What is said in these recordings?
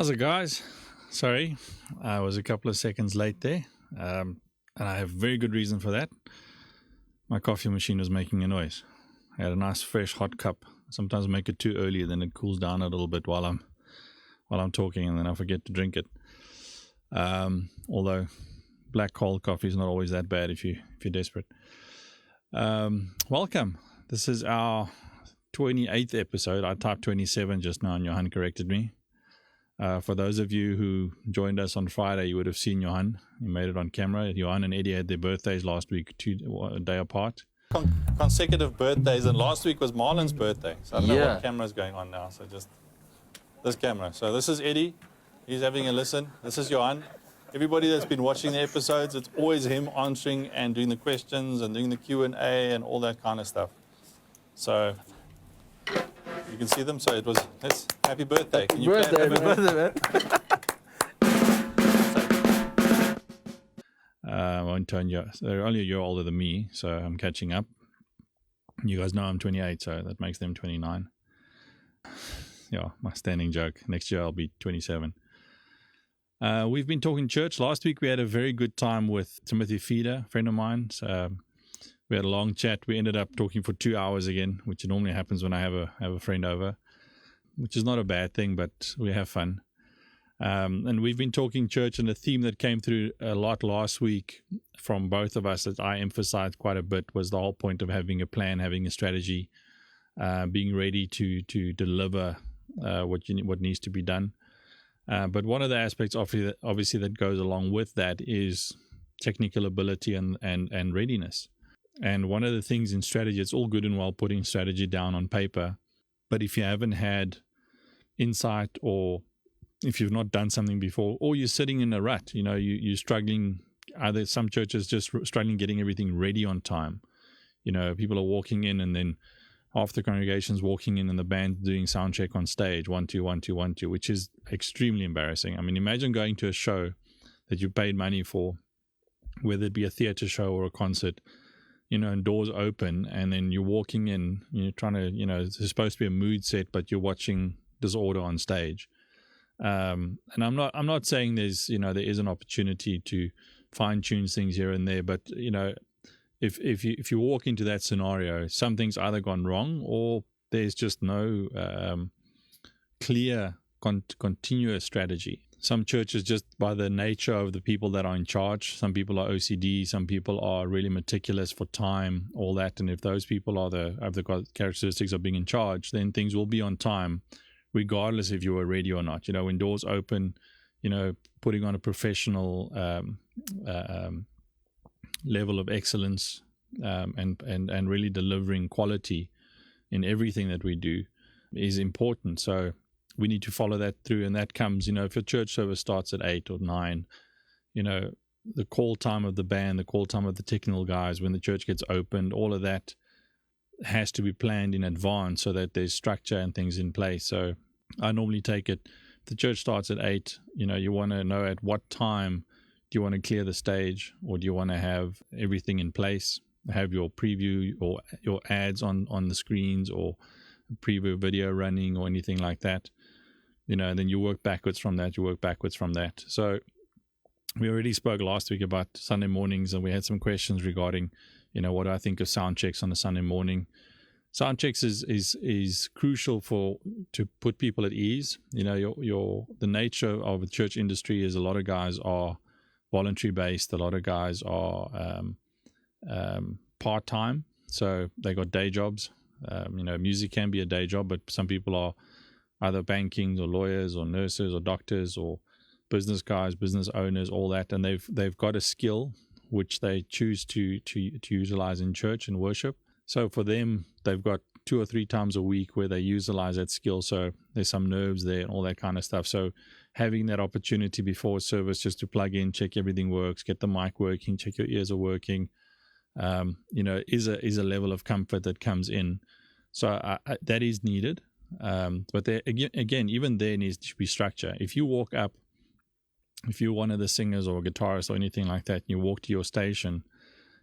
How's it, guys? Sorry, I was a couple of seconds late there, and I have very good reason for that. My coffee machine was making a noise. I had a nice fresh hot cup. Sometimes I make it too early, then it cools down a little bit while I'm talking, and then I forget to drink it. Although black cold coffee is not always that bad if you're desperate. Welcome. This is our 28th episode. I typed 27 just now, and Johan corrected me. For those of you who joined us on Friday, you would have seen Johan. He made it on camera. Johan and Eddie had their birthdays last week, a day apart. Consecutive birthdays, and last week was Marlon's birthday. So I don't know what camera is going on now. So just this camera. So this is Eddie. He's having a listen. This is Johan. Everybody that's been watching the episodes, it's always him answering and doing the questions and doing the Q&A and all that kind of stuff. So you can see them. So it was, happy birthday. Can you birthday, man. I won't turn you. They're only a year older than me, so I'm catching up. You guys know I'm 28, so that makes them 29. Yeah, my standing joke. Next year I'll be 27. We've been talking church. Last week we had a very good time with Timothy Feeder, a friend of mine. So, we had a long chat. We ended up talking for 2 hours again, which normally happens when I have a friend over, which is not a bad thing, but we have fun. And we've been talking church, and a theme that came through a lot last week from both of us that I emphasized quite a bit was the whole point of having a plan, having a strategy, being ready to deliver what needs to be done. But one of the aspects obviously that goes along with that is technical ability and readiness. And one of the things in strategy, it's all good and well putting strategy down on paper, but if you haven't had insight, or if you've not done something before, or you're sitting in a rut, you're struggling. Either some churches just struggling getting everything ready on time. People are walking in, and then half the congregation's walking in and the band doing sound check on stage, 1 2 1 2 1 2, which is extremely embarrassing. I mean, imagine going to a show that you paid money for, whether it be a theater show or a concert, and doors open, and then you're walking in, you're trying to, it's supposed to be a mood set, but you're watching disorder on stage. And I'm not saying there is an opportunity to fine tune things here and there, but if you walk into that scenario, something's either gone wrong, or there's just no clear continuous strategy. Some churches, just by the nature of the people that are in charge, some people are OCD, some people are really meticulous for time, all that. And if those people have the characteristics of being in charge, then things will be on time, regardless if you are ready or not. When doors open, putting on a professional level of excellence, and really delivering quality in everything that we do is important. So we need to follow that through, and that comes, if your church service starts at 8 or 9, the call time of the band, the call time of the technical guys, when the church gets opened, all of that has to be planned in advance so that there's structure and things in place. So I normally take it, if the church starts at 8, you want to know at what time do you want to clear the stage, or do you want to have everything in place, have your preview or your ads on the screens, or preview video running, or anything like that. And then you work backwards from that. So we already spoke last week about Sunday mornings, and we had some questions regarding, what do I think of sound checks on a Sunday morning. Sound checks is crucial to put people at ease. The nature of the church industry is a lot of guys are voluntary based. A lot of guys are part-time, so they got day jobs. Music can be a day job, but some people are either banking or lawyers or nurses or doctors or business guys, business owners, all that, and they've got a skill which they choose to utilize in church and worship. So for them, they've got 2 or 3 times a week where they utilize that skill. So there's some nerves there and all that kind of stuff. So having that opportunity before service just to plug in, check everything works, get the mic working, check your ears are working, is a level of comfort that comes in. So that is needed. But there, again, even there needs to be structure. If you walk up, if you're one of the singers or guitarists or anything like that, and you walk to your station,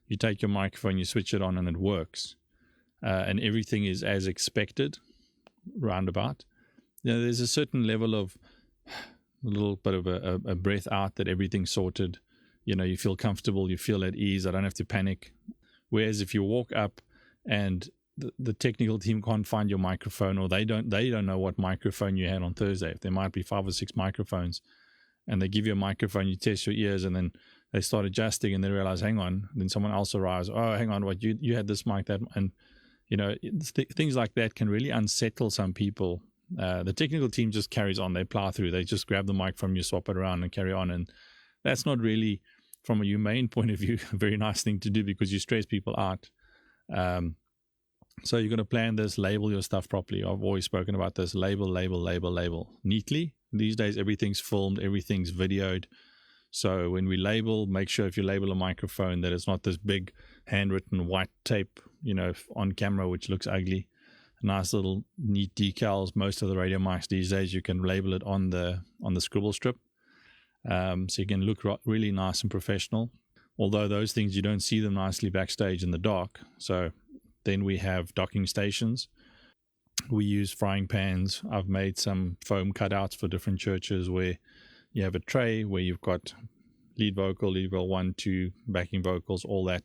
you take your microphone, you switch it on, and it works. And everything is as expected, roundabout. There's a certain level of little bit of a breath out that everything's sorted. You feel comfortable, you feel at ease. I don't have to panic. Whereas if you walk up and the technical team can't find your microphone, or they don't know what microphone you had on Thursday. If there might be 5 or 6 microphones, and they give you a microphone, you test your ears, and then they start adjusting, and they realize, hang on. Then someone else arrives. Oh, hang on, what you had this mic, that, and things like that can really unsettle some people. The technical team just carries on. They plow through. They just grab the mic from you, swap it around, and carry on. And that's not really, from a humane point of view, a very nice thing to do, because you stress people out. So you're going to plan this, label your stuff properly. I've always spoken about this. Label neatly. These days, everything's filmed, everything's videoed. So when we label, make sure if you label a microphone that it's not this big handwritten white tape, on camera, which looks ugly. Nice little neat decals. Most of the radio mics these days, you can label it on the scribble strip. So you can look really nice and professional. Although those things, you don't see them nicely backstage in the dark. So then we have docking stations. We use frying pans. I've made some foam cutouts for different churches where you have a tray where you've got lead vocal 1, 2, backing vocals, all that.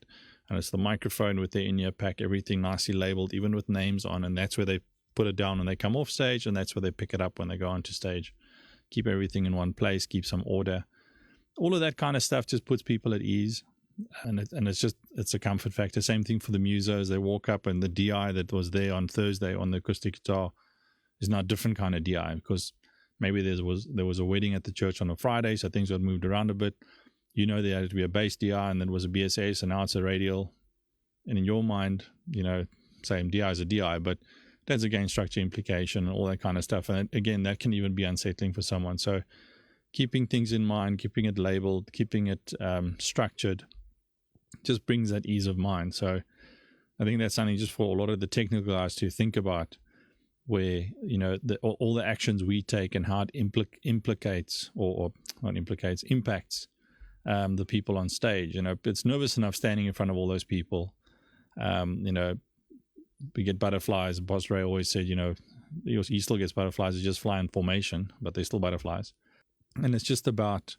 And it's the microphone with the in-ear pack, everything nicely labeled, even with names on. And that's where they put it down when they come off stage, and that's where they pick it up when they go onto stage. Keep everything in one place, keep some order. All of that kind of stuff just puts people at ease. And it's a comfort factor. Same thing for the musos. They walk up, and the DI that was there on Thursday on the acoustic guitar is now a different kind of DI, because maybe there was a wedding at the church on a Friday, so things got moved around a bit. There had to be a bass DI, and then it was a BSS, and now it's a radial. And in your mind, same DI is a DI, but that's again structure implication and all that kind of stuff. And again, that can even be unsettling for someone. So keeping things in mind, keeping it labeled, keeping it structured, just brings that ease of mind. So I think that's something just for a lot of the technical guys to think about, where all the actions we take and how it impacts the people on stage. It's nervous enough standing in front of all those people. We get butterflies. Boss Ray always said, he still gets butterflies. They just fly in formation, but they're still butterflies. And it's just about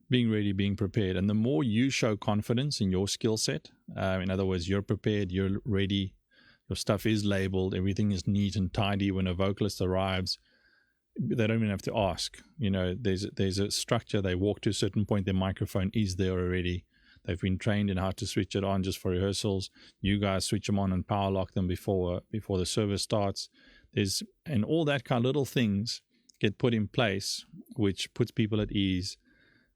being ready, being prepared. And the more you show confidence in your skill set, in other words, you're prepared, you're ready, your stuff is labeled, everything is neat and tidy. When a vocalist arrives, they don't even have to ask. There's a structure. They walk to a certain point, their microphone is there already. They've been trained in how to switch it on just for rehearsals. You guys switch them on and power lock them before the service starts. And all that kind of little things get put in place, which puts people at ease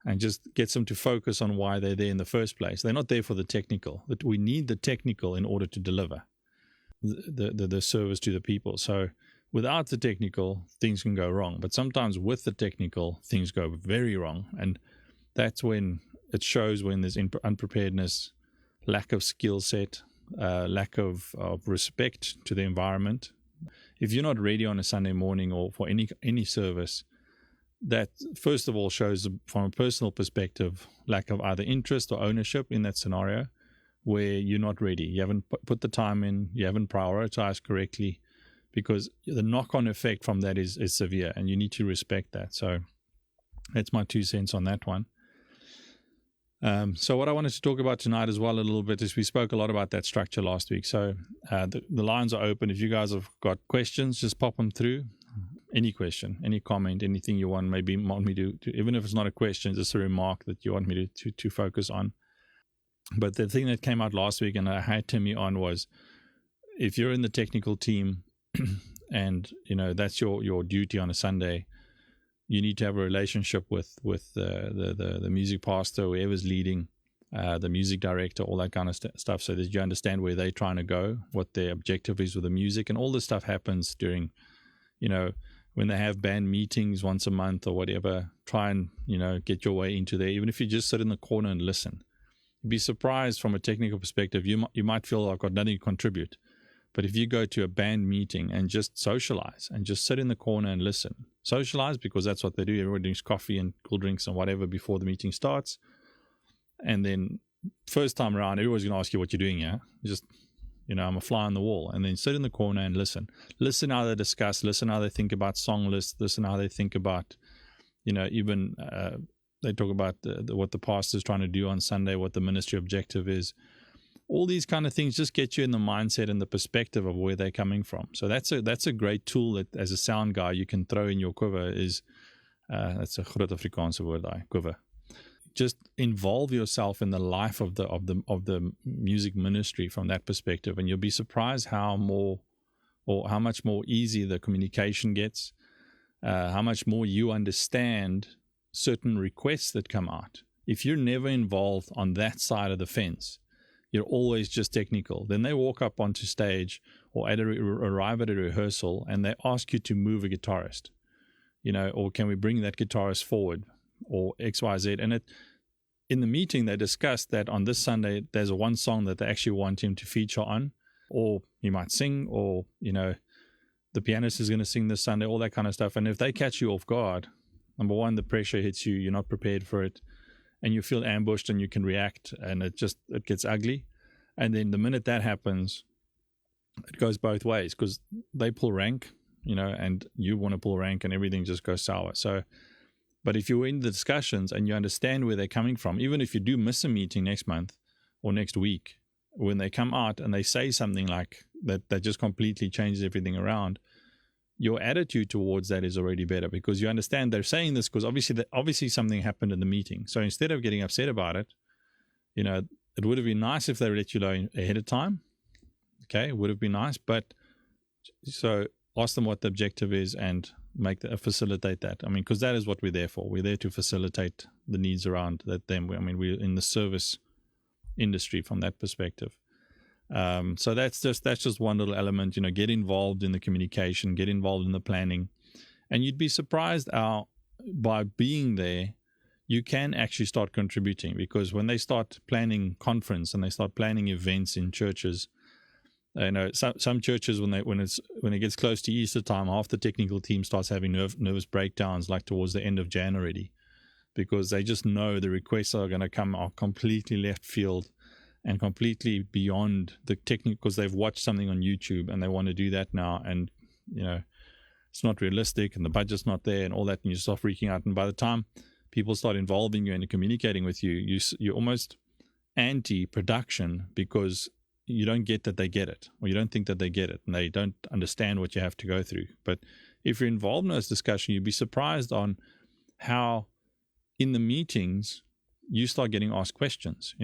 and just gets them to focus on why they're there in the first place. They're not there for the technical. But we need the technical in order to deliver the service to the people. So without the technical, things can go wrong. But sometimes with the technical, things go very wrong. And that's when it shows, when there's unpreparedness, lack of skill set, lack of respect to the environment. If you're not ready on a Sunday morning or for any service, that first of all shows, from a personal perspective, lack of either interest or ownership in that scenario, where you're not ready. You haven't put the time in, you haven't prioritized correctly, because the knock-on effect from that is severe, and you need to respect that. So that's my 2 cents on that one. So what I wanted to talk about tonight as well a little bit is we spoke a lot about that structure last week. So the lines are open. If you guys have got questions, just pop them through. Any question, any comment, anything you want me to even if it's not a question, just a remark that you want me to focus on. But the thing that came out last week, and I had Timmy on, was if you're in the technical team and that's your duty on a Sunday, you need to have a relationship with the music pastor, whoever's leading, the music director, all that kind of stuff, so that you understand where they're trying to go, what their objective is with the music. And all this stuff happens during, when they have band meetings once a month or whatever. Try and, get your way into there, even if you just sit in the corner and listen. You'd be surprised from a technical perspective. You might feel I've got nothing to contribute. But if you go to a band meeting and just socialize and just sit in the corner and listen, socialize, because that's what they do. Everyone drinks coffee and cool drinks and whatever before the meeting starts. And then first time around, everyone's going to ask you what you're doing here. Just, I'm a fly on the wall. And then sit in the corner and listen. Listen how they discuss. Listen how they think about song lists. Listen how they think about, Even they talk about what the pastor's trying to do on Sunday, what the ministry objective is. All these kind of things just get you in the mindset and the perspective of where they're coming from. So that's a great tool that, as a sound guy, you can throw in your quiver. That's a groot Afrikaanse woord, quiver. Just involve yourself in the life of the music ministry from that perspective, and you'll be surprised how much more easy the communication gets, how much more you understand certain requests that come out. If you're never involved on that side of the fence, you're always just technical. Then they walk up onto stage or arrive at a rehearsal and they ask you to move a guitarist, or can we bring that guitarist forward, or X, Y, Z. And in the meeting, they discussed that on this Sunday, there's one song that they actually want him to feature on, or he might sing, or, the pianist is going to sing this Sunday, all that kind of stuff. And if they catch you off guard, number one, the pressure hits you, you're not prepared for it, and you feel ambushed and you can react, and it gets ugly. And then the minute that happens, it goes both ways, because they pull rank, and you want to pull rank, and everything just goes sour. So, but if you're in the discussions and you understand where they're coming from, even if you do miss a meeting next month or next week, when they come out and they say something like that just completely changes everything around, your attitude towards that is already better, because you understand they're saying this because obviously something happened in the meeting. So instead of getting upset about it, it would have been nice if they let you know ahead of time. Okay, it would have been nice, but so ask them what the objective is and facilitate that. Because that is what we're there for. We're there to facilitate the needs around that. We're in the service industry from that perspective. So that's just one little element. Get involved in the communication, get involved in the planning, and you'd be surprised how by being there you can actually start contributing. Because when they start planning conference and they start planning events in churches, some churches, when it gets close to Easter time, half the technical team starts having nervous breakdowns, like towards the end of January, because they just know the requests are going to come are completely left field and completely beyond the technical, because they've watched something on YouTube and they want to do that now, and it's not realistic and the budget's not there and all that, and you start freaking out. And by the time people start involving you and communicating with you, you're almost anti-production, because you don't get that they get it, or you don't think that they get it, and they don't understand what you have to go through. But if you're involved in those discussions, you'd be surprised on how in the meetings you start getting asked questions.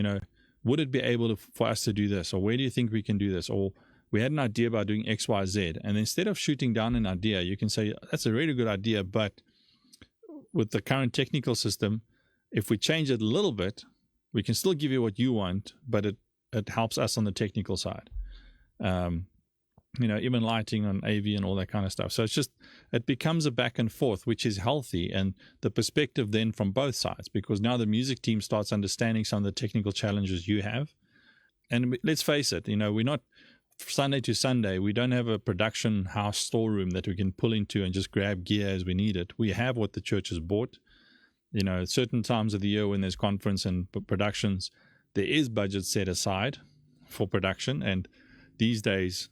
Would it be able for us to do this, or where do you think we can do this, or we had an idea about doing X, Y, Z, and instead of shooting down an idea, you can say, that's a really good idea, but with the current technical system, if we change it a little bit, we can still give you what you want, but it helps us on the technical side. Even lighting on AV and all that kind of stuff. So it becomes a back and forth, which is healthy, and the perspective then from both sides, because now the music team starts understanding some of the technical challenges you have. And let's face it, we're not Sunday to Sunday. We don't have a production house storeroom that we can pull into and just grab gear as we need it. We have what the church has bought. Certain times of the year when there's conference and productions, there is budget set aside for production, and these days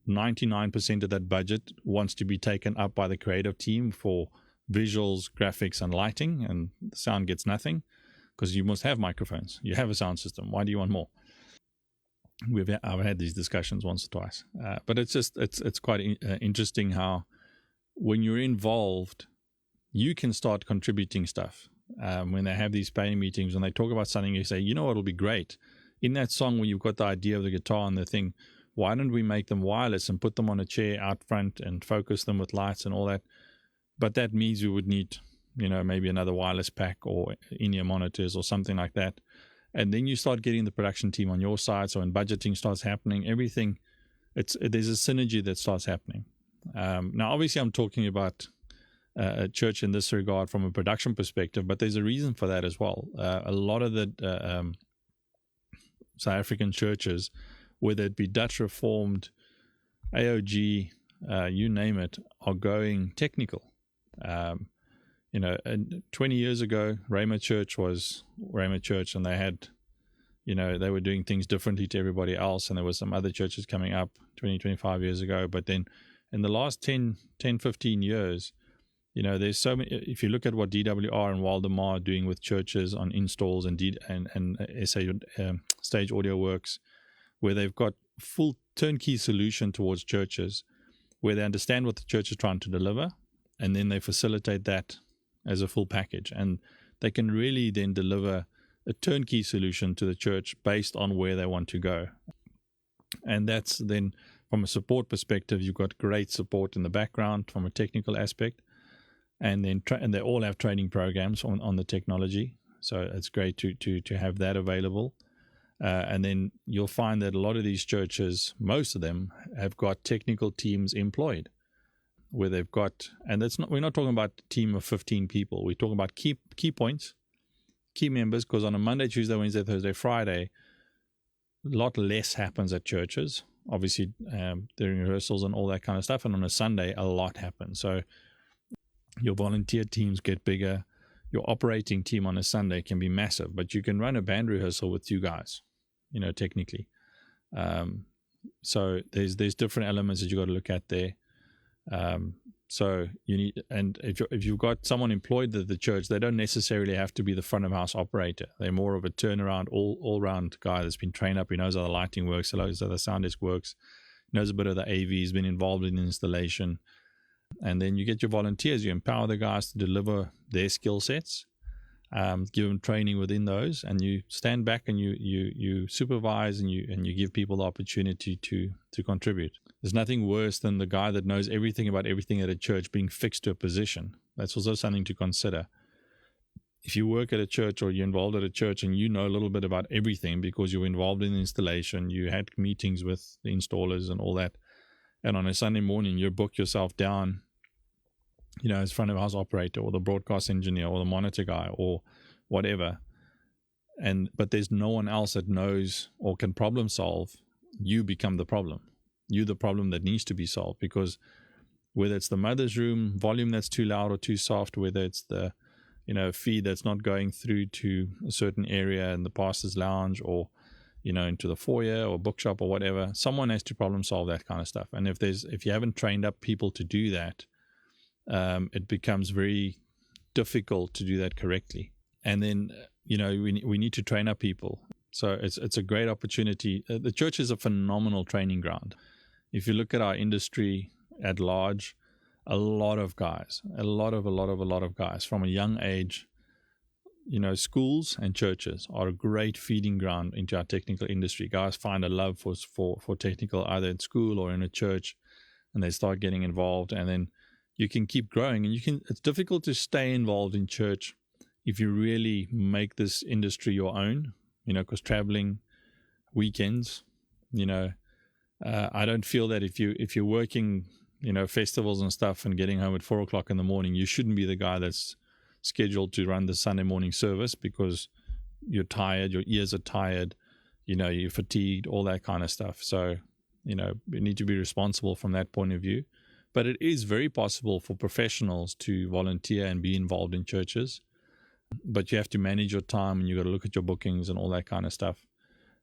99% of that budget wants to be taken up by the creative team for visuals, graphics, and lighting, and the sound gets nothing, because you must have microphones. You have a sound system. Why do you want more? I've had these discussions once or twice, but it's quite interesting how when you're involved, you can start contributing stuff. When they have these planning meetings, when they talk about something, you say, it'll be great. In that song, when you've got the idea of the guitar and the thing, why don't we make them wireless and put them on a chair out front and focus them with lights and all that? But that means we would need, maybe another wireless pack or in-ear monitors or something like that. And then you start getting the production team on your side. So when budgeting starts happening, everything, there's a synergy that starts happening. Now, obviously, I'm talking about a church in this regard from a production perspective, but there's a reason for that as well. A lot of the South African churches, whether it be Dutch Reformed, AOG, you name it, are going technical. And 20 years ago, Rhema Church was Rhema Church, and they had, they were doing things differently to everybody else, and there were some other churches coming up 20, 25 years ago. But then in the last 10, 15 years, There's so many. If you look at what DWR and Waldemar are doing with churches on installs and SA Stage Audio Works, where they've got full turnkey solution towards churches, where they understand what the church is trying to deliver, and then they facilitate that as a full package, and they can really then deliver a turnkey solution to the church based on where they want to go. And that's then, from a support perspective, you've got great support in the background from a technical aspect, and then and they all have training programs on the technology, so it's great to have that available. And then you'll find that a lot of these churches, most of them, have got technical teams employed, where they've got, and we're not talking about a team of 15 people. We're talking about key points, key members, because on a Monday, Tuesday, Wednesday, Thursday, Friday, a lot less happens at churches, obviously during rehearsals and all that kind of stuff. And on a Sunday, a lot happens. So your volunteer teams get bigger. Your operating team on a Sunday can be massive, but you can run a band rehearsal with 2 guys, technically. So there's different elements that you got to look at there. So you need, and if you've got someone employed at the church, they don't necessarily have to be the front of house operator. They're more of a turnaround, all round guy that's been trained up. He knows how the lighting works, he knows how the sound desk works, knows a bit of the AV, he's been involved in installation. And then you get your volunteers, you empower the guys to deliver their skill sets, give them training within those, and you stand back and you supervise and you give people the opportunity to contribute. There's nothing worse than the guy that knows everything about everything at a church being fixed to a position. That's also something to consider. If you work at a church or you're involved at a church and you know a little bit about everything because you're involved in the installation, you had meetings with the installers and all that, and on a Sunday morning you book yourself down, as front of house operator or the broadcast engineer or the monitor guy or whatever, but there's no one else that knows or can problem solve, you become the problem. You're the problem that needs to be solved, because whether it's the mother's room volume that's too loud or too soft, whether it's the feed that's not going through to a certain area in the pastor's lounge or into the foyer or bookshop or whatever, someone has to problem solve that kind of stuff. And if you haven't trained up people to do that, it becomes very difficult to do that correctly. And then we need to train up people. So it's a great opportunity. The church is a phenomenal training ground. If you look at our industry at large, a lot of guys from a young age, schools and churches are a great feeding ground into our technical industry. Guys find a love for technical either in school or in a church, and they start getting involved, and then you can keep growing. And it's difficult to stay involved in church if you really make this industry your own, because traveling, weekends, I don't feel that if you're working, festivals and stuff and getting home at 4:00 in the morning, you shouldn't be the guy that's scheduled to run the Sunday morning service, because you're tired, your ears are tired, you're fatigued, all that kind of stuff. So, you need to be responsible from that point of view. But it is very possible for professionals to volunteer and be involved in churches. But you have to manage your time, and you got to look at your bookings and all that kind of stuff.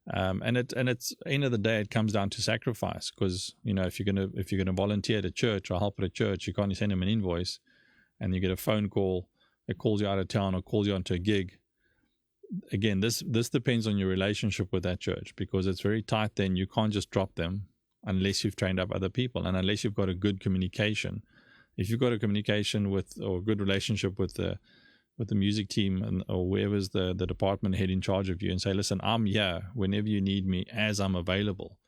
And it's end of the day, it comes down to sacrifice, because if you're gonna volunteer at a church or help at a church, you can't send them an invoice, and you get a phone call that calls you out of town or calls you onto a gig. Again, this depends on your relationship with that church, because it's very tight. Then you can't just drop them unless you've trained up other people, and unless you've got a good communication. If you've got a communication or a good relationship with the music team or whoever's the department head in charge of you, and say, listen, I'm here whenever you need me, as I'm available,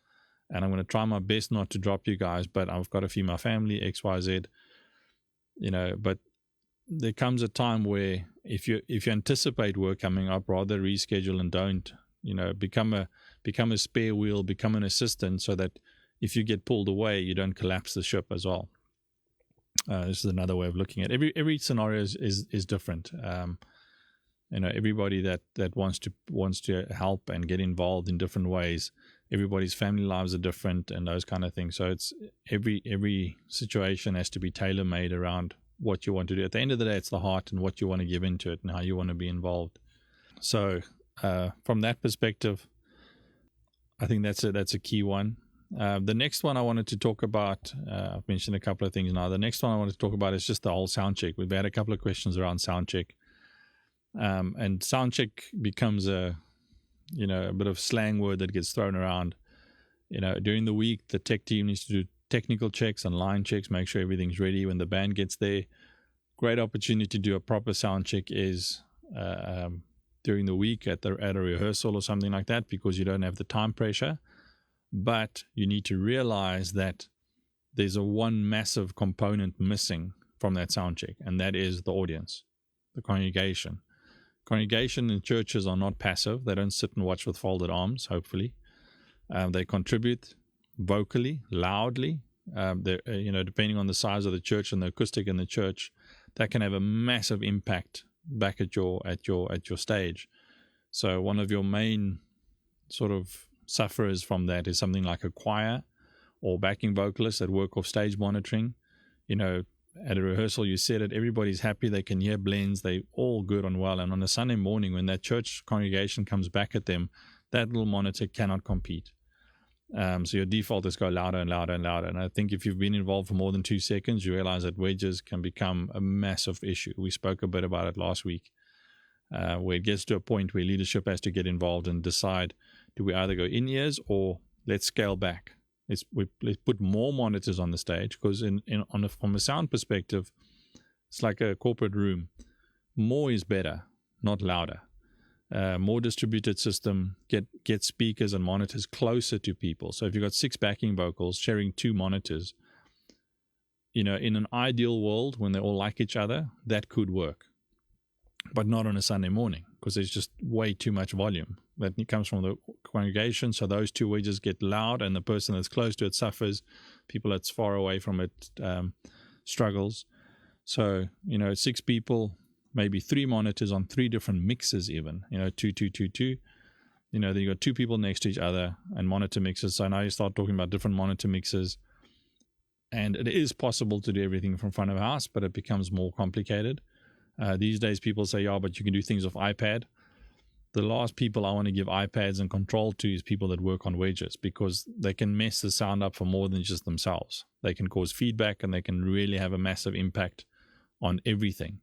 and I'm going to try my best not to drop you guys, but I've got to feed my family, XYZ, but there comes a time where if you anticipate work coming up, rather reschedule and don't, become a spare wheel, become an assistant, so that if you get pulled away, you don't collapse the ship as well. This is another way of looking at it. Every scenario is different. Everybody that wants to help and get involved in different ways. Everybody's family lives are different and those kind of things. So it's every situation has to be tailor made around what you want to do. At the end of the day, it's the heart and what you want to give into it and how you want to be involved. So from that perspective, I think that's a key one. The next one I wanted to talk about, I've mentioned a couple of things now. The next one I wanted to talk about is just the whole sound check. We've had a couple of questions around sound check. And sound check becomes a bit of slang word that gets thrown around. During the week, the tech team needs to do technical checks and line checks, make sure everything's ready when the band gets there. Great opportunity to do a proper sound check is during the week at a rehearsal or something like that, because you don't have the time pressure. But you need to realize that there's one massive component missing from that sound check, and that is the audience, the congregation. Congregation in churches are not passive. They don't sit and watch with folded arms, hopefully. They contribute vocally, loudly. Depending on the size of the church and the acoustic in the church, that can have a massive impact back at your stage. So one of your main sort of sufferers from that is something like a choir or backing vocalists that work off stage monitoring. At a rehearsal, you said it, everybody's happy, they can hear blends, they all good and well. And on a Sunday morning, when that church congregation comes back at them, that little monitor cannot compete. So your default is go louder and louder and louder. And I think if you've been involved for more than 2 seconds, you realize that wedges can become a massive issue. We spoke a bit about it last week, where it gets to a point where leadership has to get involved and decide, do we either go in-ears or let's scale back? Let's put more monitors on the stage, because from a sound perspective, it's like a corporate room. More is better, not louder. More distributed system, get speakers and monitors closer to people. So if you've got 6 backing vocals sharing 2 monitors, in an ideal world, when they all like each other, that could work. But not on a Sunday morning, because there's just way too much volume that comes from the congregation. So those 2 wedges get loud, and the person that's close to it suffers. People that's far away from it struggles. So 6 people, maybe 3 monitors on 3 different mixes, even 2, 2, 2, 2. Then you got 2 people next to each other and monitor mixes. So now you start talking about different monitor mixes, and it is possible to do everything from front of house, but it becomes more complicated. These days people say, yeah, but you can do things off iPad. The last people I want to give iPads and control to is people that work on wedges, because they can mess the sound up for more than just themselves. They can cause feedback, and they can really have a massive impact on everything.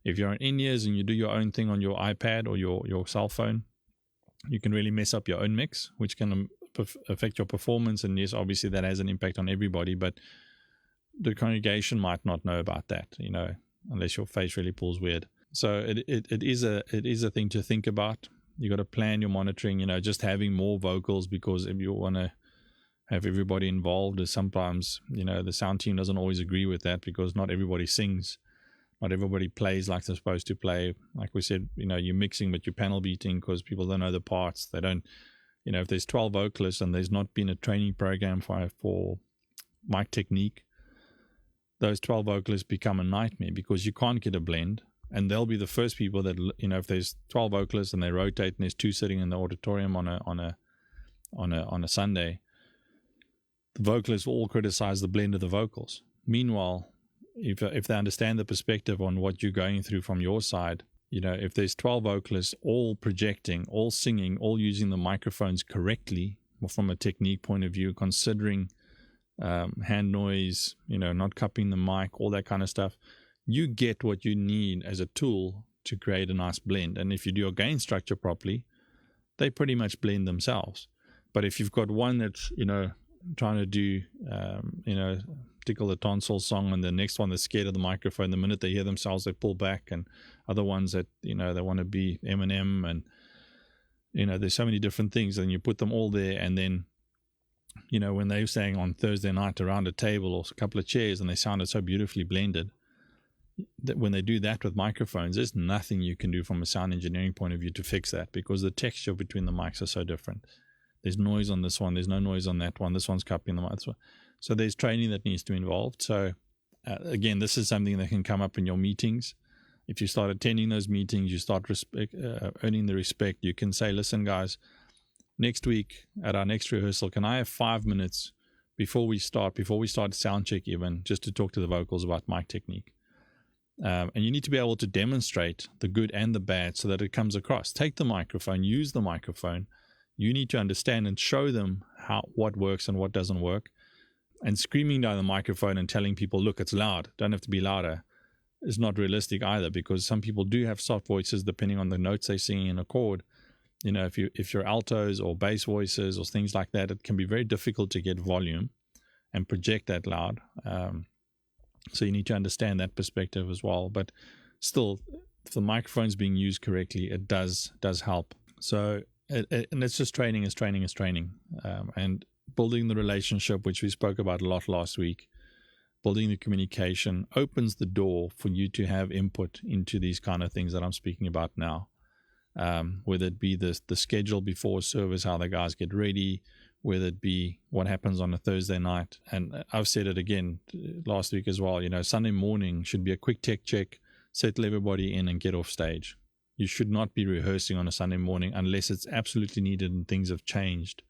If you're in in-ears and you do your own thing on your iPad or your cell phone, you can really mess up your own mix, which can affect your performance. And yes, obviously that has an impact on everybody, but the congregation might not know about that, unless your face really pulls weird. So it is a thing to think about. You got to plan your monitoring, just having more vocals, because if you want to have everybody involved, is sometimes, the sound team doesn't always agree with that, because not everybody sings. Not everybody plays like they're supposed to play. Like we said, you're mixing, but you're panel beating because people don't know the parts. They don't, if there's 12 vocalists and there's not been a training program for mic technique, those 12 vocalists become a nightmare, because you can't get a blend. And they'll be the first people that, if there's 12 vocalists and they rotate and there's 2 sitting in the auditorium on a Sunday, the vocalists will all criticize the blend of the vocals. Meanwhile, if they understand the perspective on what you're going through from your side, if there's 12 vocalists all projecting, all singing, all using the microphones correctly from a technique point of view, considering hand noise, not cupping the mic, all that kind of stuff, you get what you need as a tool to create a nice blend. And if you do your gain structure properly, they pretty much blend themselves. But if you've got one that's, trying to do, tickle the tonsil song, and the next one that's scared of the microphone, the minute they hear themselves, they pull back, and other ones that, they want to be Eminem, and, there's so many different things, and you put them all there, and then, when they were saying on Thursday night around a table or a couple of chairs, and they sounded so beautifully blended, that when they do that with microphones, there's nothing you can do from a sound engineering point of view to fix that, because the texture between the mics are so different. There's noise on this one, there's no noise on that one, this one's cupping the mic. So there's training that needs to be involved. So again, this is something that can come up in your meetings. If you start attending those meetings, you start earning the respect. You can say, listen guys, next week at our next rehearsal, can I have 5 minutes before we start sound check even, just to talk to the vocals about mic technique? And you need to be able to demonstrate the good and the bad so that it comes across. Take the microphone, use the microphone. You need to understand and show them what works and what doesn't work. And screaming down the microphone and telling people, look, it's loud, don't have to be louder, is not realistic either, because some people do have soft voices depending on the notes they sing in a chord. You know, if you're altos or bass voices or things like that, it can be very difficult to get volume and project that loud. So you need to understand that perspective as well. But still, if the microphone's being used correctly, it does help. So and it's just training is training, and building the relationship, which we spoke about a lot last week. Building the communication opens the door for you to have input into these kind of things that I'm speaking about now. Whether it be the schedule before service, how the guys get ready, whether it be what happens on a Thursday night. And I've said it again last week as well, you know, Sunday morning should be a quick tech check, settle everybody in and get off stage. You should not be rehearsing on a Sunday morning unless it's absolutely needed and things have changed.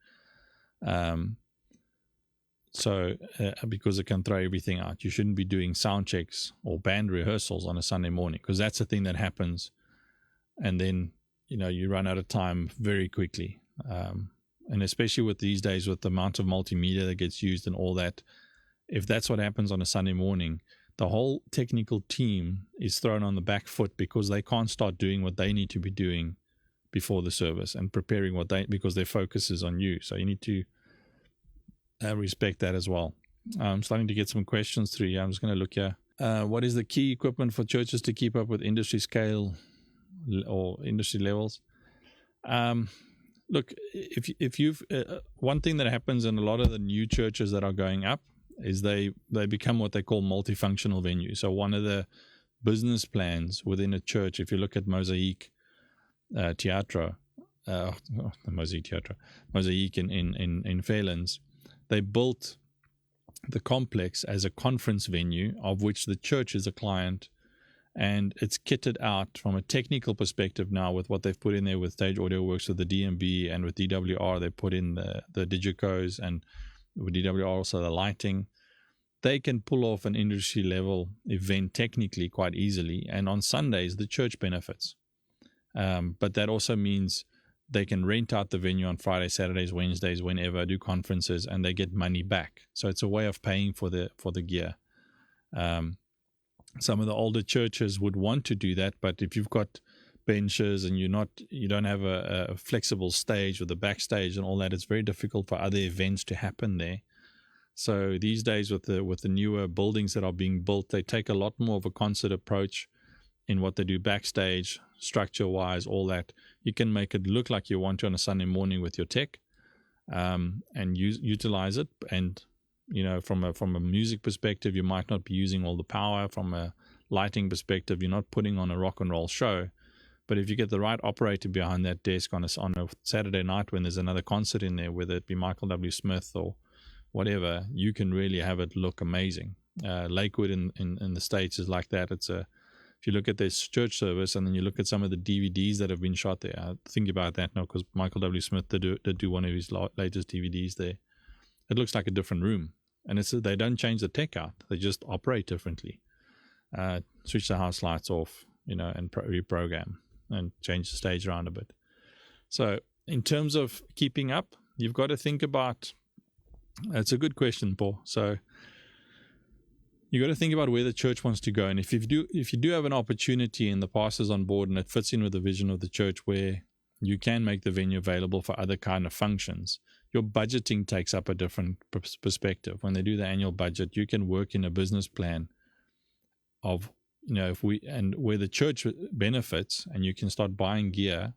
Because it can throw everything out. You shouldn't be doing sound checks or band rehearsals on a Sunday morning, because that's the thing that happens. And then, you know, you run out of time very quickly. And especially with these days, with the amount of multimedia that gets used and all that, if that's what happens on a Sunday morning, the whole technical team is thrown on the back foot because they can't start doing what they need to be doing before the service and preparing because their focus is on you. So you need to respect that as well. I'm starting to get some questions through here. I'm just going to look here. What is the key equipment for churches to keep up with industry scale or industry levels? Look, if you've one thing that happens in a lot of the new churches that are going up is they become what they call multifunctional venues. So one of the business plans within a church, if you look at Mosaic Teatro, Mosaic in Fairlands, they built the complex as a conference venue of which the church is a client, and it's kitted out from a technical perspective now with what they've put in there with Stage Audio Works, with the DMB, and with DWR they put in the Digicos, and with DWR also the lighting. They can pull off an industry level event technically quite easily, and on Sundays the church benefits. But that also means they can rent out the venue on Fridays, Saturdays, Wednesdays, whenever, do conferences, and they get money back. So it's a way of paying for the gear. Some of the older churches would want to do that, but if you've got benches and you don't have a flexible stage with a backstage and all that, it's very difficult for other events to happen there. So these days with the newer buildings that are being built, they take a lot more of a concert approach in what they do backstage, structure-wise, all that. You can make it look like you want to on a Sunday morning with your tech, and utilize it. And you know, from a music perspective, you might not be using all the power. From a lighting perspective, you're not putting on a rock and roll show. But if you get the right operator behind that desk on a Saturday night when there's another concert in there, whether it be Michael W. Smith or whatever, you can really have it look amazing. Lakewood in the States is like that. If you look at this church service and then you look at some of the DVDs that have been shot there, I think about that now because Michael W. Smith did do one of his latest DVDs there. It looks like a different room. And they don't change the tech out. They just operate differently. Switch the house lights off, you know, and reprogram and change the stage around a bit. So in terms of keeping up, you've got to think about, it's a good question, Paul. So you got to think about where the church wants to go. And if you do have an opportunity and the pastor's on board and it fits in with the vision of the church where you can make the venue available for other kind of functions, your budgeting takes up a different perspective. When they do the annual budget, you can work in a business plan of, you know, where the church benefits, and you can start buying gear.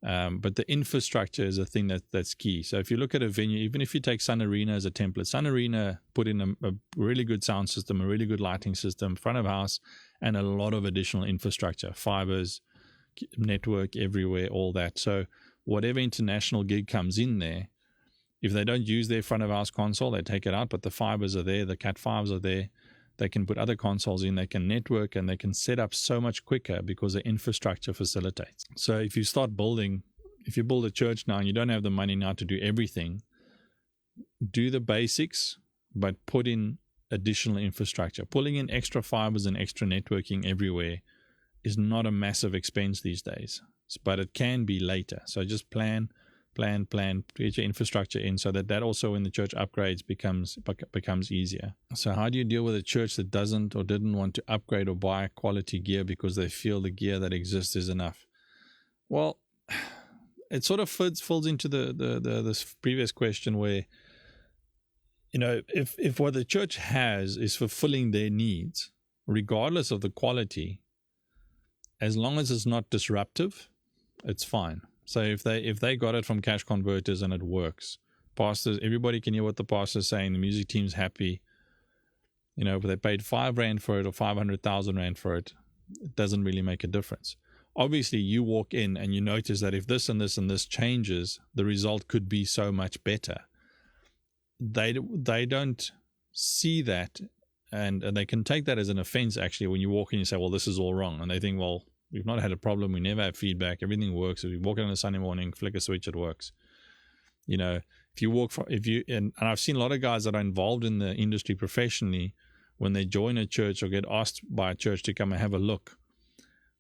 But the infrastructure is a thing that's key. So if you look at a venue, even if you take Sun Arena as a template, Sun Arena put in a really good sound system, a really good lighting system, front of house, and a lot of additional infrastructure, fibers, network everywhere, all that. So whatever international gig comes in there, if they don't use their front of house console, they take it out, but the fibers are there, the Cat5s are there. They can put other consoles in, they can network, and they can set up so much quicker because the infrastructure facilitates. So if you build a church now and you don't have the money now to do everything, do the basics, but put in additional infrastructure. Pulling in extra fibers and extra networking everywhere is not a massive expense these days, but it can be later. So just plan plan, get your infrastructure in, so that also when the church upgrades becomes easier. So how do you deal with a church that doesn't or didn't want to upgrade or buy quality gear because they feel the gear that exists is enough? Well, it sort of falls into this previous question where, if what the church has is fulfilling their needs, regardless of the quality, as long as it's not disruptive, it's fine. So if they got it from cash converters and it works, pastors, everybody can hear what the pastor's saying, the music team's happy, but they paid $5,000 for it or 500,000 Rand for it, it doesn't really make a difference. Obviously, you walk in and you notice that if this and this and this changes, the result could be so much better. They don't see that, and they can take that as an offense, actually, when you walk in and you say, well, this is all wrong. And they think, well, we've not had a problem. We never have feedback. Everything works. If you walk in on a Sunday morning, flick a switch, it works. And I've seen a lot of guys that are involved in the industry professionally, when they join a church or get asked by a church to come and have a look,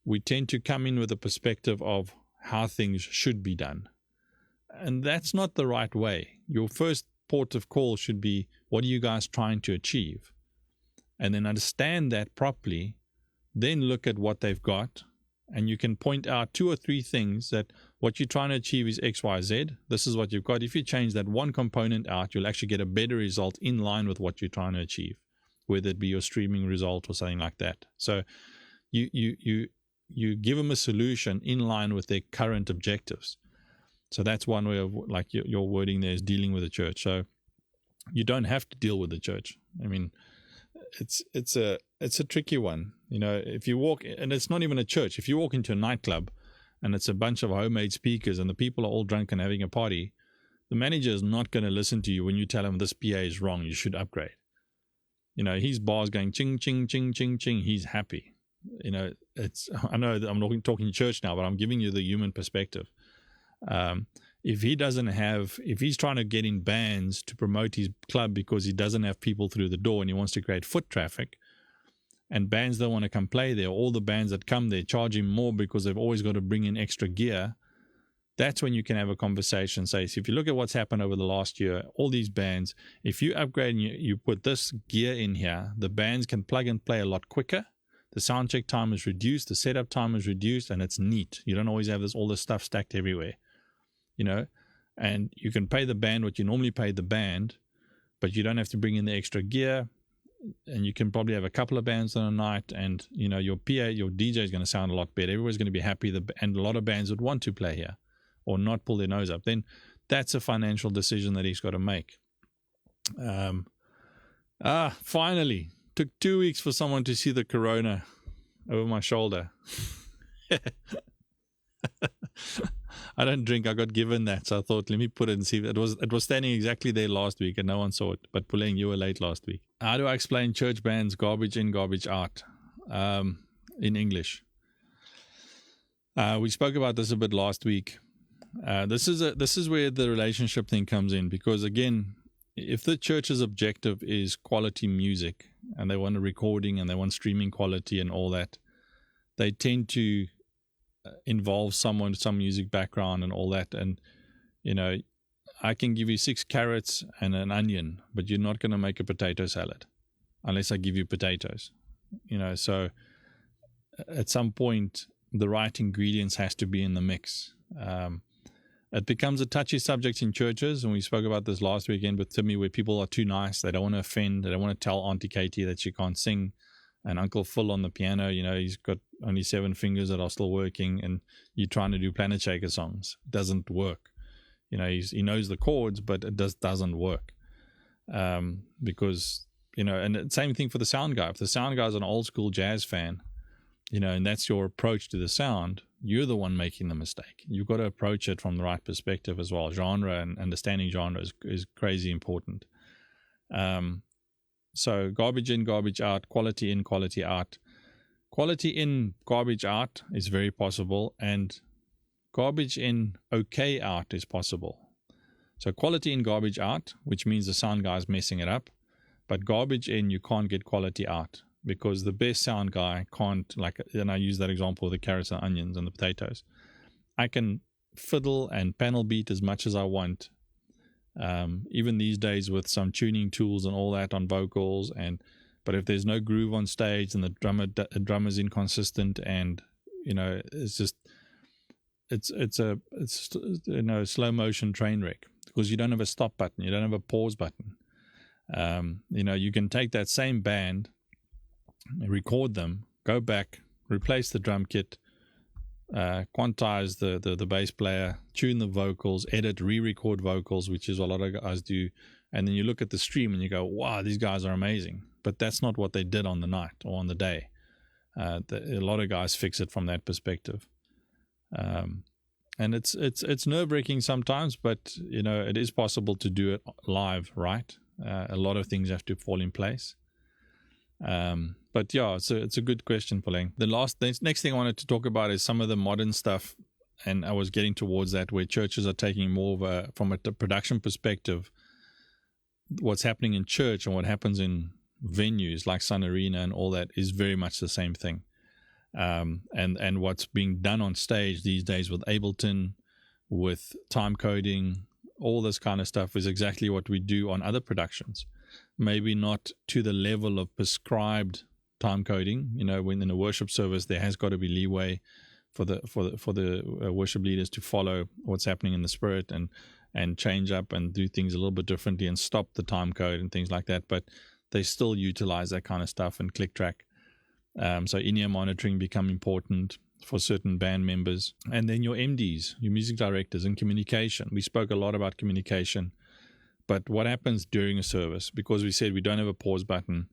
we tend to come in with a perspective of how things should be done. And that's not the right way. Your first port of call should be, what are you guys trying to achieve? And then understand that properly, then look at what they've got, and you can point out 2 or 3 things that what you're trying to achieve is X, Y, Z. This is what you've got. If you change that one component out, you'll actually get a better result in line with what you're trying to achieve, whether it be your streaming result or something like that. So you give them a solution in line with their current objectives. So that's one way of, like your wording there, is dealing with the church. So you don't have to deal with the church. I mean, it's a tricky one. If you walk, and it's not even a church, if you walk into a nightclub and it's a bunch of homemade speakers and the people are all drunk and having a party, the manager is not going to listen to you when you tell him this PA is wrong, you should upgrade. His bar's going ching, ching, ching, ching, ching, he's happy. I know that I'm not talking church now, but I'm giving you the human perspective. If he's trying to get in bands to promote his club because he doesn't have people through the door and he wants to create foot traffic, and bands don't want to come play there, all the bands that come there charge him more because they've always got to bring in extra gear, that's when you can have a conversation. Say, so if you look at what's happened over the last year, all these bands, if you upgrade and you put this gear in here, the bands can plug and play a lot quicker. The sound check time is reduced, the setup time is reduced, and it's neat. You don't always have all this stuff stacked everywhere. And you can pay the band what you normally pay the band, but you don't have to bring in the extra gear, and you can probably have a couple of bands on a night, and your PA, your DJ is going to sound a lot better. Everyone's going to be happy, and a lot of bands would want to play here or not pull their nose up. Then that's a financial decision that he's got to make. Finally, took 2 weeks for someone to see the corona over my shoulder. I don't drink. I got given that, so I thought, let me put it and see. It was standing exactly there last week, and no one saw it. But Puleng, you were late last week. How do I explain church bands garbage in, garbage out in English? We spoke about this a bit last week. This is where the relationship thing comes in, because again, if the church's objective is quality music and they want a recording and they want streaming quality and all that, they tend to involve someone with some music background and all that. And I can give you 6 carrots and an onion, but you're not going to make a potato salad unless I give you potatoes. So at some point the right ingredients has to be in the mix. It becomes a touchy subject in churches, and we spoke about this last weekend with Timmy, where people are too nice. They don't want to offend. They don't want to tell Auntie Katie that she can't sing. And Uncle Phil on the piano, he's got only 7 fingers that are still working, and you're trying to do Planet Shaker songs. It doesn't work. He knows the chords, but it doesn't work. Because, and the same thing for the sound guy. If the sound guy is an old school jazz fan, and that's your approach to the sound, you're the one making the mistake. You've got to approach it from the right perspective as well. Genre and understanding genre is crazy important. So garbage in, garbage out, quality in, quality out. Quality in, garbage out is very possible, and garbage in, okay out is possible. So quality in, garbage out, which means the sound guy is messing it up, but garbage in, you can't get quality out, because the best sound guy can't, and I use that example of the carrots and onions and the potatoes. I can fiddle and panel beat as much as I want. Even these days with some tuning tools and all that on vocals, but if there's no groove on stage and the drummer's inconsistent, and it's just it's slow motion train wreck, because you don't have a stop button, you don't have a pause button. You can take that same band, record them, go back, replace the drum kit, quantize the bass player, tune the vocals, edit, re-record vocals, which is a lot of guys do, and then you look at the stream and you go, wow, these guys are amazing. But that's not what they did on the night or on the day. A lot of guys fix it from that perspective, and it's nerve-wracking sometimes, but it is possible to do it live, right? A lot of things have to fall in place. But yeah, it's a good question, Pauline. The next thing I wanted to talk about is some of the modern stuff, and I was getting towards that, where churches are taking more of from a production perspective, what's happening in church and what happens in venues like Sun Arena and all that is very much the same thing. And what's being done on stage these days with Ableton, with time coding, all this kind of stuff is exactly what we do on other productions. Maybe not to the level of prescribed time coding. When in a worship service, there has got to be leeway for the worship leaders to follow what's happening in the spirit and change up and do things a little bit differently and stop the time code and things like that. But they still utilize that kind of stuff and click track. So in-ear monitoring become important for certain band members. And then your MDs, your music directors, and communication. We spoke a lot about communication. But what happens during a service? Because we said we don't have a pause button.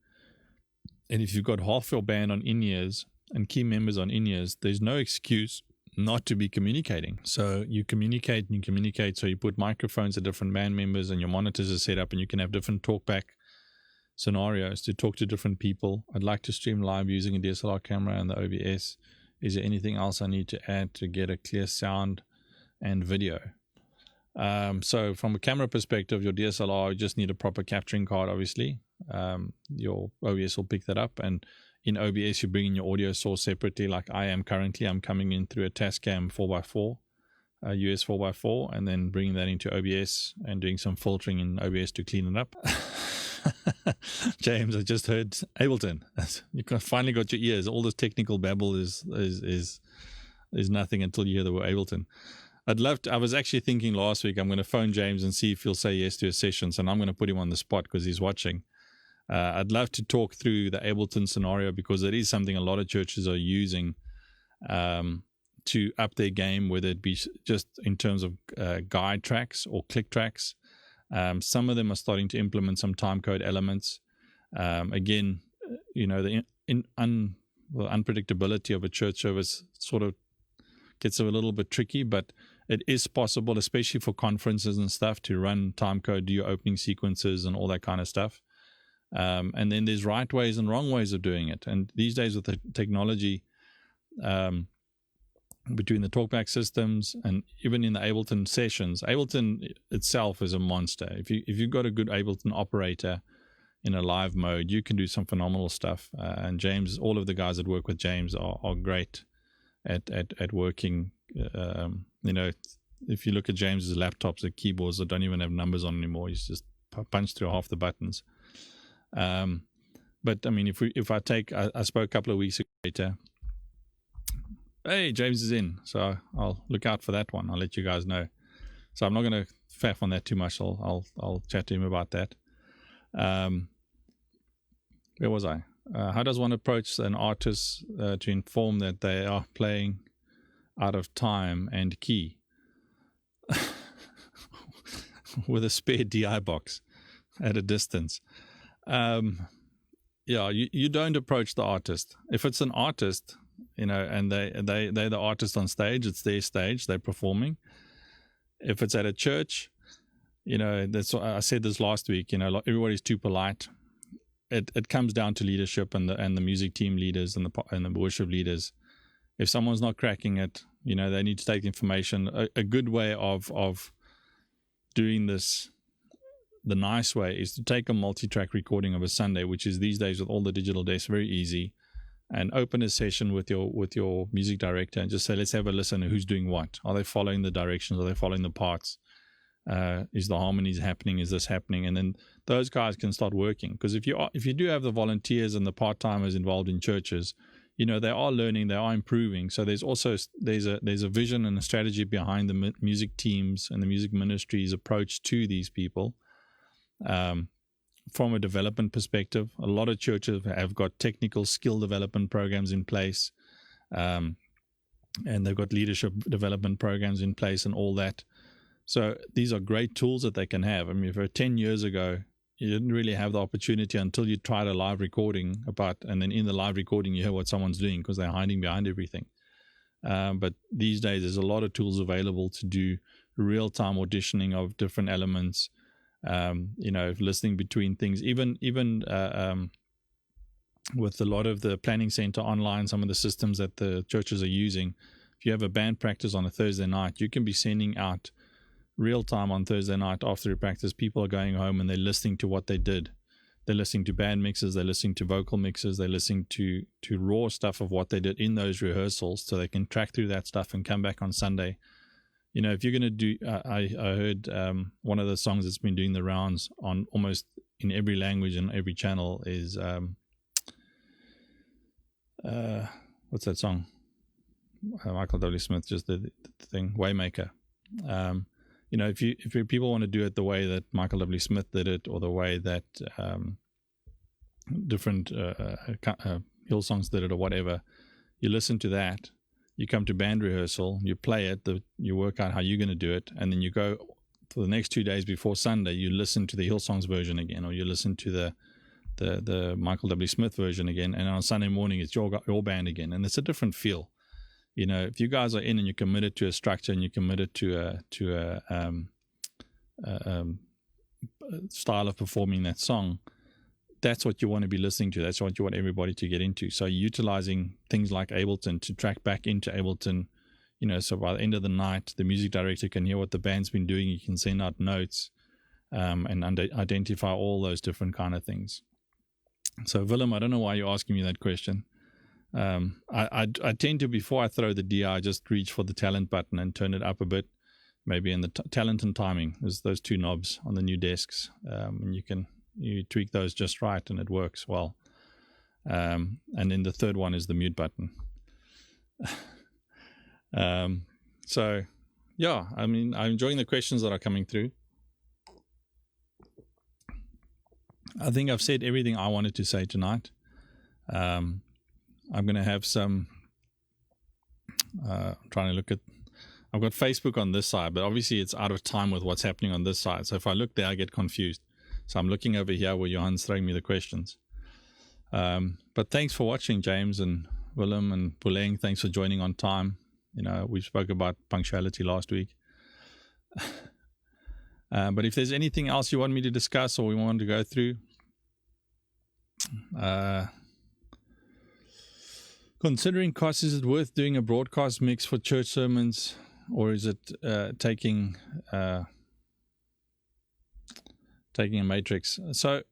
And if you've got half your band on in-ears and key members on in-ears, there's no excuse not to be communicating. So you communicate and you communicate. So you put microphones at different band members and your monitors are set up, and you can have different talkback scenarios to talk to different people. I'd like to stream live using a DSLR camera and the OBS. Is there anything else I need to add to get a clear sound and video? So from a camera perspective, your DSLR, you just need a proper capturing card, obviously. Your OBS will pick that up, and in OBS you bring in your audio source separately, like I am currently. I'm coming in through a Tascam 4x4, US 4x4, and then bringing that into OBS and doing some filtering in OBS to clean it up. James, I just heard Ableton. You finally got your ears. All this technical babble is nothing until you hear the word Ableton. I was actually thinking last week I'm going to phone James and see if he'll say yes to a session, and I'm going to put him on the spot because he's watching. I'd love to talk through the Ableton scenario, because it is something a lot of churches are using to up their game, whether it be just in terms of guide tracks or click tracks. Some of them are starting to implement some time code elements. Again, the unpredictability of a church service sort of gets a little bit tricky, but it is possible, especially for conferences and stuff, to run time code, do your opening sequences and all that kind of stuff. And then there's right ways and wrong ways of doing it. And these days with the technology, between the talkback systems and even in the Ableton sessions, Ableton itself is a monster. If you've got a good Ableton operator in a live mode, you can do some phenomenal stuff. And James, all of the guys that work with James are great at working. If you look at James's laptops, the keyboards that don't even have numbers on anymore, he's just punched through half the buttons. But I mean, I spoke a couple of weeks ago later. Hey, James is in, so I'll look out for that one. I'll let you guys know. So I'm not going to faff on that too much. I'll chat to him about that. Where was I? How does one approach an artist to inform that they are playing out of time and key? With a spare DI box at a distance. You don't approach the artist. If it's an artist, and they're the artist on stage, it's their stage, they're performing. If it's at a church, that's what I said this last week, everybody's too polite. It comes down to leadership and the music team leaders and the worship leaders. If someone's not cracking it, they need to take information. A good way of doing this, the nice way, is to take a multi-track recording of a Sunday, which is these days with all the digital desks very easy. and open a session with your music director and just say, let's have a listen to who's doing what. Are they following the directions? Are they following the parts? Is the harmonies happening? Is this happening? And then those guys can start working. Because if you do have the volunteers and the part-timers involved in churches, they are learning, they are improving. So there's a vision and a strategy behind the music teams and the music ministry's approach to these people. From a development perspective, a lot of churches have got technical skill development programs in place, and they've got leadership development programs in place and all that. So these are great tools that they can have. I mean, for 10 years ago, you didn't really have the opportunity until you tried a live recording and then in the live recording you hear what someone's doing because they're hiding behind everything. But these days there's a lot of tools available to do real-time auditioning of different elements, listening between things, even with a lot of the planning center online, some of the systems that the churches are using. If you have a band practice on a Thursday night, you can be sending out real time on Thursday night after a practice. People are going home and they're listening to what they did. They're listening to band mixes, they're listening to vocal mixes, they're listening to raw stuff of what they did in those rehearsals, so they can track through that stuff and come back on Sunday. If you're going to do, I heard one of the songs that's been doing the rounds on almost in every language and every channel is, what's that song? Michael W. Smith just did the thing, Waymaker. If people want to do it the way that Michael W. Smith did it, or the way that different Hillsongs did it, or whatever, you listen to that. You come to band rehearsal, you play it, you work out how you're going to do it, and then you go for the next 2 days before Sunday. You listen to the Hillsongs version again, or you listen to the Michael W. Smith version again, and on Sunday morning it's your band again, and it's a different feel. If you guys are in and you're committed to a structure and you're committed to a style of performing that song, that's what you want to be listening to. That's what you want everybody to get into. So utilizing things like Ableton to track back into Ableton, so by the end of the night, the music director can hear what the band's been doing. You can send out notes and identify all those different kind of things. So Willem, I don't know why you're asking me that question. I tend to, before I throw the DI, I just reach for the talent button and turn it up a bit, maybe in the talent and timing. There's those two knobs on the new desks, and you tweak those just right and it works well. And then the third one is the mute button. So yeah, I mean, I'm enjoying the questions that are coming through. I think I've said everything I wanted to say tonight. I'm going to have some, trying to look at, I've got Facebook on this side, but obviously it's out of time with what's happening on this side. So if I look there, I get confused. So I'm looking over here where Johan's throwing me the questions. But thanks for watching, James and Willem and Puleng. Thanks for joining on time. We spoke about punctuality last week. But if there's anything else you want me to discuss or we want to go through, considering costs, is it worth doing a broadcast mix for church sermons, or is it taking a matrix? So,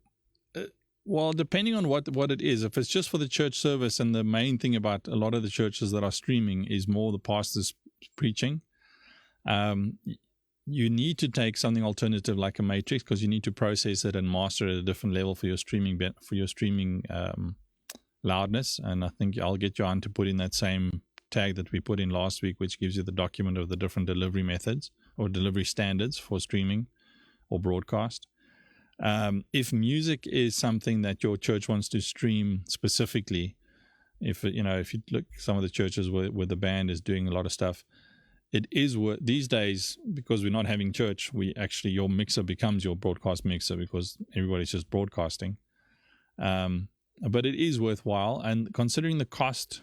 well, depending on what it is, if it's just for the church service, and the main thing about a lot of the churches that are streaming is more the pastors preaching, you need to take something alternative like a matrix, because you need to process it and master it at a different level for your streaming loudness. And I think I'll get Johan to put in that same tag that we put in last week, which gives you the document of the different delivery methods or delivery standards for streaming or broadcast. If music is something that your church wants to stream specifically, if you look some of the churches where the band is doing a lot of stuff, it is worth, these days, because we're not having church, your mixer becomes your broadcast mixer, because everybody's just broadcasting. But it is worthwhile, and considering the cost,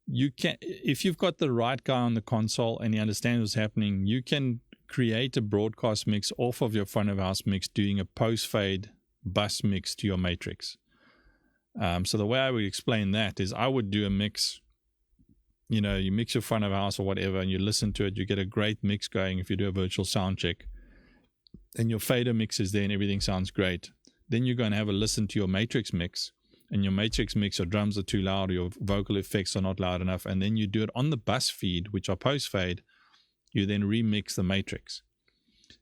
you can, if you've got the right guy on the console and he understands what's happening, you can create a broadcast mix off of your front of house mix, doing a post-fade bus mix to your matrix. So the way I would explain that is, I would do a mix, you mix your front of house or whatever, and you listen to it, you get a great mix going if you do a virtual sound check, and your fader mix is there and everything sounds great. Then you're going to have a listen to your matrix mix, and your matrix mix, your drums are too loud, or your vocal effects are not loud enough, and then you do it on the bus feed, which are post-fade, you then remix the matrix.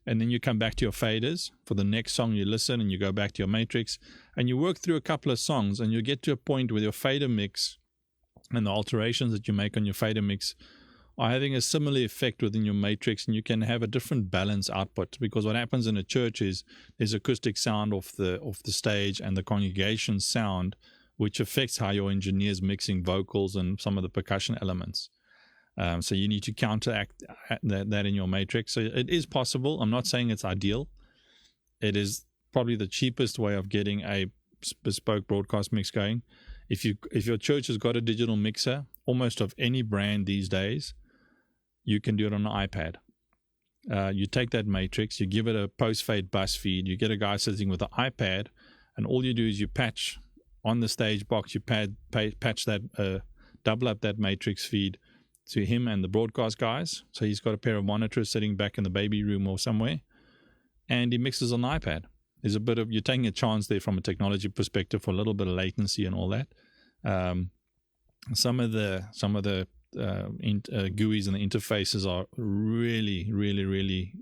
And then you come back to your faders. For the next song you listen, and you go back to your matrix, and you work through a couple of songs, and you get to a point where your fader mix and the alterations that you make on your fader mix are having a similar effect within your matrix, and you can have a different balance output. Because what happens in a church is there's acoustic sound off the stage and the congregation sound, which affects how your engineer's mixing vocals and some of the percussion elements. So you need to counteract that in your matrix. So it is possible. I'm not saying it's ideal. It is probably the cheapest way of getting a bespoke broadcast mix going. If your church has got a digital mixer, almost of any brand these days, you can do it on an iPad. You take that matrix, you give it a post-fade bus feed, you get a guy sitting with an iPad, and all you do is you patch on the stage box, you patch that, double up that matrix feed to him and the broadcast guys. So he's got a pair of monitors sitting back in the baby room or somewhere, and he mixes on the iPad. There's a bit of, you're taking a chance there from a technology perspective for a little bit of latency and all that. Some of the GUIs and the interfaces are really, really, really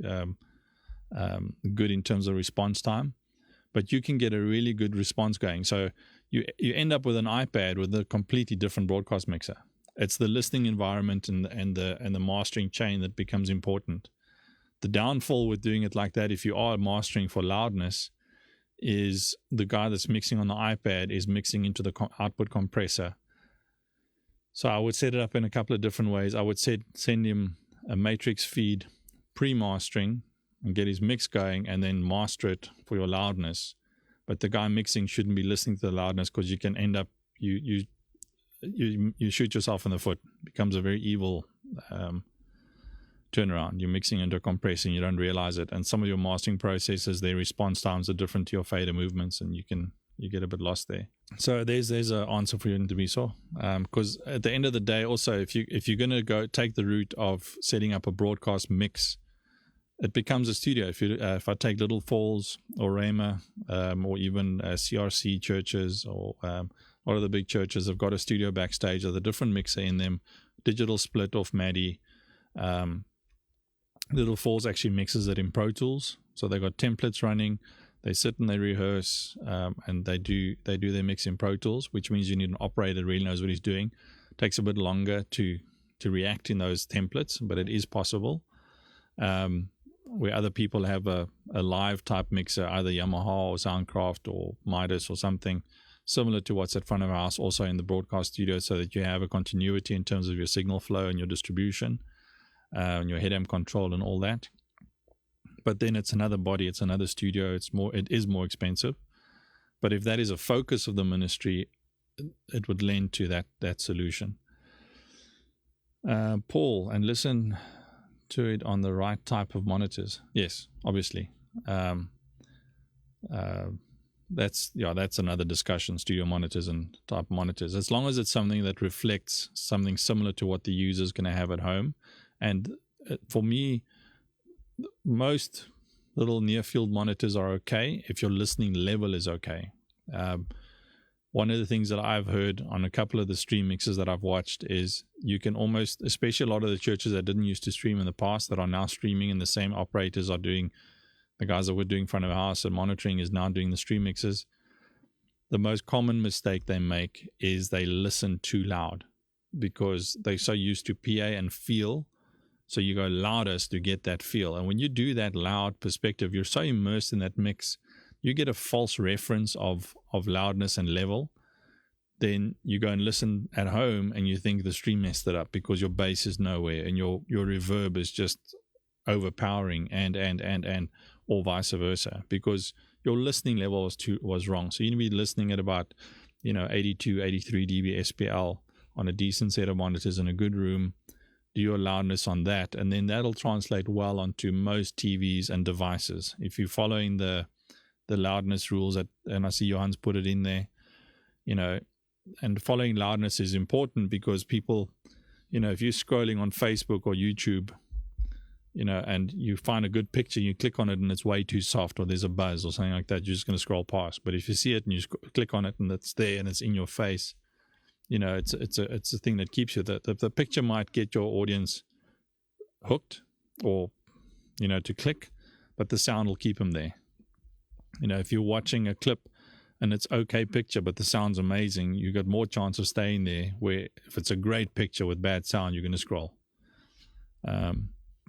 good in terms of response time, but you can get a really good response going. So you end up with an iPad with a completely different broadcast mixer. It's the listening environment and the mastering chain that becomes important. The downfall with doing it like that, if you are mastering for loudness, is the guy that's mixing on the iPad is mixing into the output compressor. So I would set it up in a couple of different ways. I would send him a matrix feed pre-mastering and get his mix going, and then master it for your loudness. But the guy mixing shouldn't be listening to the loudness, because you can end up you shoot yourself in the foot. It becomes a very evil turnaround. You're mixing into a compressor and you don't realize it, and some of your mastering processes, their response times are different to your fader movements, and you get a bit lost there. So there's an answer for you in Debiso, because at the end of the day, also if you're going to go take the route of setting up a broadcast mix, it becomes a studio. If I take Little Falls or Rhema, or even CRC churches, or a lot of the big churches have got a studio backstage with a different mixer in them, digital split off MADI. Little Falls actually mixes it in Pro Tools, so they got templates running. They sit and they rehearse, and they do their mix in Pro Tools, which means you need an operator that really knows what he's doing. It takes a bit longer to react in those templates, but it is possible. Where other people have a live type mixer, either Yamaha or Soundcraft or Midas or something similar to what's at front of house, also in the broadcast studio, so that you have a continuity in terms of your signal flow and your distribution, and your head amp control and all that. But then it's another body, it's another studio, it is more expensive. But if that is a focus of the ministry, it would lend to that solution. Paul, and listen to it on the right type of monitors. Yes, obviously. That's another discussion, studio monitors and type monitors. As long as it's something that reflects something similar to what the user's going to have at home. And for me, most little near-field monitors are okay if your listening level is okay. One of the things that I've heard on a couple of the stream mixes that I've watched is you can almost, especially a lot of the churches that didn't used to stream in the past that are now streaming, and the same operators are doing, the guys that were doing front of house and monitoring is now doing the stream mixes. The most common mistake they make is they listen too loud, because they're so used to PA and feel. So you go loudest to get that feel. And when you do that loud perspective, you're so immersed in that mix, you get a false reference of loudness and level. Then you go and listen at home and you think the stream messed it up because your bass is nowhere and your reverb is just overpowering and or vice versa, because your listening level was wrong. So you need to be listening at about 82, 83 dB SPL on a decent set of monitors in a good room. Do your loudness on that, and then that'll translate well onto most TVs and devices. If you're following the loudness rules, and I see Johan's put it in there, and following loudness is important, because people, if you're scrolling on Facebook or YouTube, and you find a good picture, you click on it and it's way too soft, or there's a buzz or something like that, you're just going to scroll past. But if you see it and you click on it and it's there and it's in your face, it's a thing that keeps you. The picture might get your audience hooked or, to click, but the sound will keep them there. If you're watching a clip and it's okay picture, but the sound's amazing, you got more chance of staying there, where if it's a great picture with bad sound, you're going to scroll.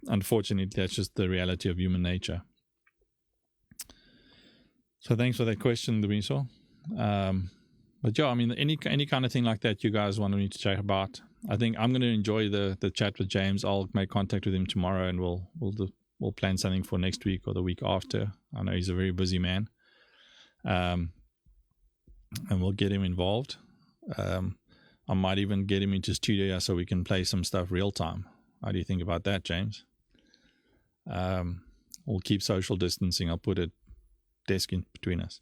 Unfortunately, that's just the reality of human nature. So thanks for that question, Luiso. But yeah, I mean, any kind of thing like that you guys want me to chat about, I think I'm going to enjoy the chat with James. I'll make contact with him tomorrow, and we'll plan something for next week or the week after. I know he's a very busy man, and we'll get him involved. I might even get him into studio so we can play some stuff real time. How do you think about that, James? We'll keep social distancing. I'll put a desk in between us.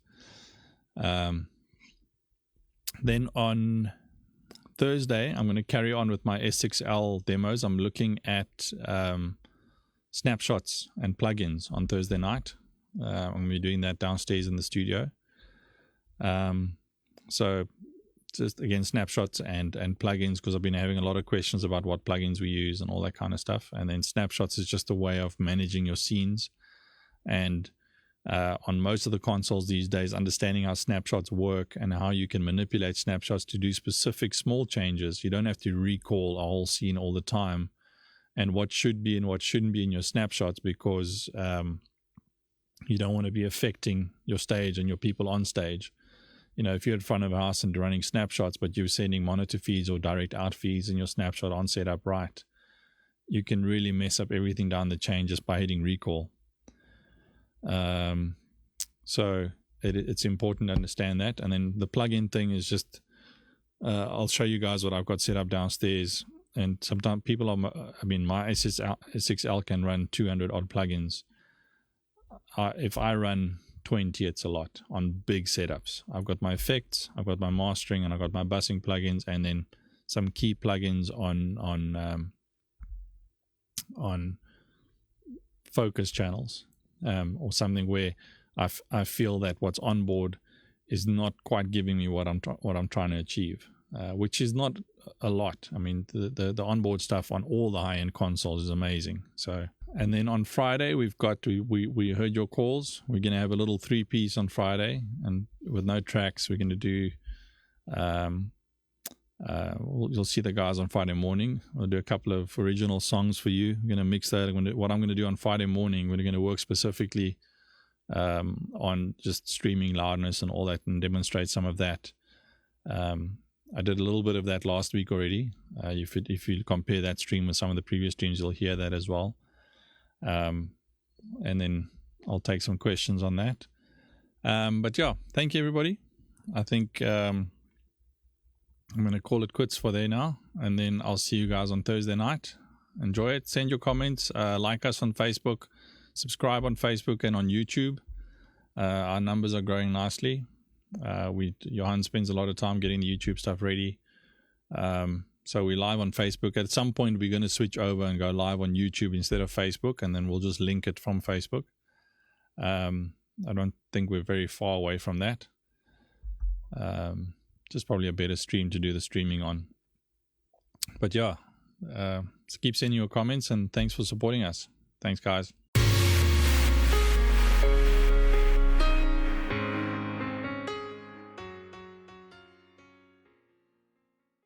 Then on Thursday, I'm going to carry on with my S6L demos. I'm looking at snapshots and plugins on Thursday night. I'm going to be doing that downstairs in the studio. So just again, snapshots and plugins, because I've been having a lot of questions about what plugins we use and all that kind of stuff. And then snapshots is just a way of managing your scenes. And on most of the consoles these days, understanding how snapshots work and how you can manipulate snapshots to do specific small changes. You don't have to recall a whole scene all the time, and what should be and what shouldn't be in your snapshots, because you don't want to be affecting your stage and your people on stage. If you're in front of a house and running snapshots, but you're sending monitor feeds or direct out feeds and your snapshot aren't set up right, you can really mess up everything down the chain just by hitting recall. So it's important to understand that. And then the plugin thing is just, I'll show you guys what I've got set up downstairs. And sometimes people my S6L can run 200 odd plugins. If I run 20, it's a lot on big setups. I've got my effects, I've got my mastering, and I've got my bussing plugins, and then some key plugins on focus channels, or something where I feel that what's on board is not quite giving me what I'm trying to achieve, which is not a lot. I mean, the onboard stuff on all the high-end consoles is amazing. So. And then on Friday, we heard your calls. We're going to have a little 3-piece on Friday, and with no tracks, we're going to do, you'll see the guys on Friday morning. We'll do a couple of original songs for you. We're going to mix that. What I'm going to do on Friday morning, we're going to work specifically on just streaming loudness and all that, and demonstrate some of that. I did a little bit of that last week already. If you compare that stream with some of the previous streams, you'll hear that as well. And then I'll take some questions on that. But yeah, thank you, everybody. I think I'm going to call it quits for there now, and then I'll see you guys on Thursday night. Enjoy it. Send your comments. Like us on Facebook. Subscribe on Facebook and on YouTube. Our numbers are growing nicely. Johan spends a lot of time getting the YouTube stuff ready. So we're live on Facebook. At some point, we're going to switch over and go live on YouTube instead of Facebook, and then we'll just link it from Facebook. I don't think we're very far away from that. Just probably a better stream to do the streaming on. But yeah, so keep sending your comments, and thanks for supporting us. Thanks, guys.